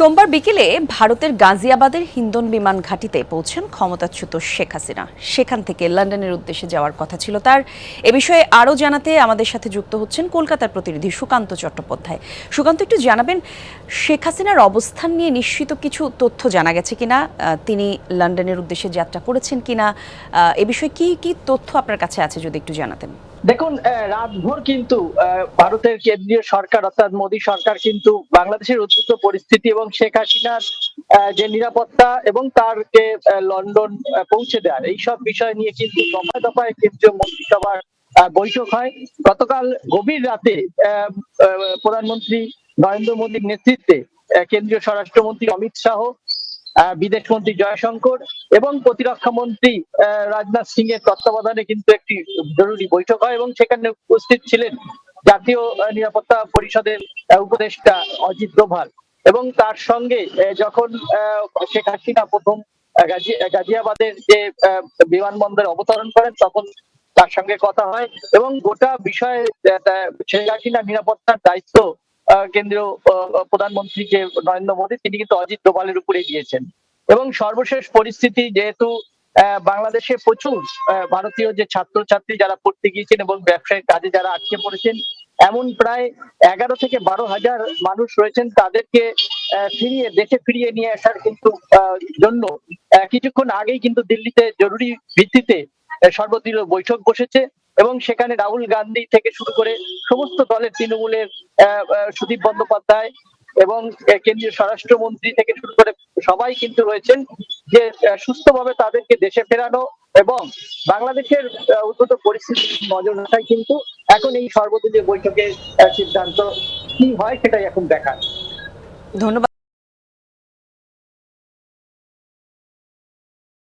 সোমবার বিকেলে ভারতের গাজিয়াবাদের হিন্দন বিমান ঘাঁটিতে পৌঁছেন ক্ষমতাচ্যুত শেখ হাসিনা। সেখান থেকে লন্ডনের উদ্দেশ্যে যাওয়ার কথা ছিল তার। এ বিষয়ে আরও জানাতে আমাদের সাথে যুক্ত হচ্ছেন কলকাতার প্রতিনিধি সুকান্ত চট্টোপাধ্যায়। সুকান্ত, একটু জানাবেন শেখ হাসিনার অবস্থান নিয়ে নিশ্চিত কিছু তথ্য জানা গেছে কিনা, তিনি লন্ডনের উদ্দেশ্যে যাত্রা করেছেন কিনা, এ বিষয়ে কি কি তথ্য আপনার কাছে আছে যদি একটু জানাতেন। দেখুন, রাতভর কিন্তু ভারতের কেন্দ্রীয় সরকার অর্থাৎ মোদী সরকার কিন্তু বাংলাদেশের উদ্ভূত পরিস্থিতি এবং শেখ হাসিনার যে নিরাপত্তা এবং তার যে লন্ডন পৌঁছে দেওয়ার এইসব বিষয় নিয়ে কিন্তু দফায় দফায় কেন্দ্রীয় মন্ত্রিসভার বৈঠক হয়। গতকাল গভীর রাতে প্রধানমন্ত্রী নরেন্দ্র মোদীর নেতৃত্বে কেন্দ্রীয় স্বরাষ্ট্রমন্ত্রী অমিত শাহ, বিদেশমন্ত্রী জয়শঙ্কর এবং প্রতিরক্ষা মন্ত্রী রাজনাথ সিং এর তত্ত্বাবধানে কিন্তু একটি জরুরি বৈঠক হয় এবং সেখানে উপস্থিত ছিলেন জাতীয় নিরাপত্তা পরিষদের উপদেষ্টা অজিত ডোভাল। এবং তার সঙ্গে যখন শেখ হাসিনা প্রথম গাজিয়াবাদের যে বিমানবন্দরে অবতরণ করেন তখন তার সঙ্গে কথা হয় এবং গোটা বিষয়ে শেখ হাসিনা নিরাপত্তার দায়িত্ব কেন্দ্রীয় প্রধানমন্ত্রী যে নরেন্দ্র মোদী তিনি কিন্তু অজিত ডোভালের উপরে দিয়েছেন। এবং সর্বশেষ পরিস্থিতি যেহেতু বাংলাদেশে প্রচুর ভারতীয় যে ছাত্রছাত্রী যারা পড়তে গিয়েছেন এবং ব্যবসায়িক কাজে যারা আটকে পড়েছেন, এমন প্রায় 11 থেকে 12,000 মানুষ রয়েছেন, তাদেরকে দেশে ফিরিয়ে নিয়ে আসার কিন্তু জন্য কিছুক্ষণ আগেই কিন্তু দিল্লিতে জরুরি ভিত্তিতে সর্বদলীয় বৈঠক বসেছে এবং সেখানে রাহুল গান্ধী থেকে শুরু করে সমস্ত দলের তৃণমূলের সুদীপ বন্দ্যোপাধ্যায় এবং কেন্দ্রীয় স্বরাষ্ট্রমন্ত্রী থেকে শুরু করে সবাই কিন্তু রয়েছেন যে সুস্থভাবে তাদেরকে দেশে ফেরানো এবং বাংলাদেশের উদ্ভূত পরিস্থিতি নজর রাখাই কিন্তু এখন এই সর্বদলীয় বৈঠকের সিদ্ধান্ত। কি হয় সেটাই এখন দেখার। ধন্যবাদ।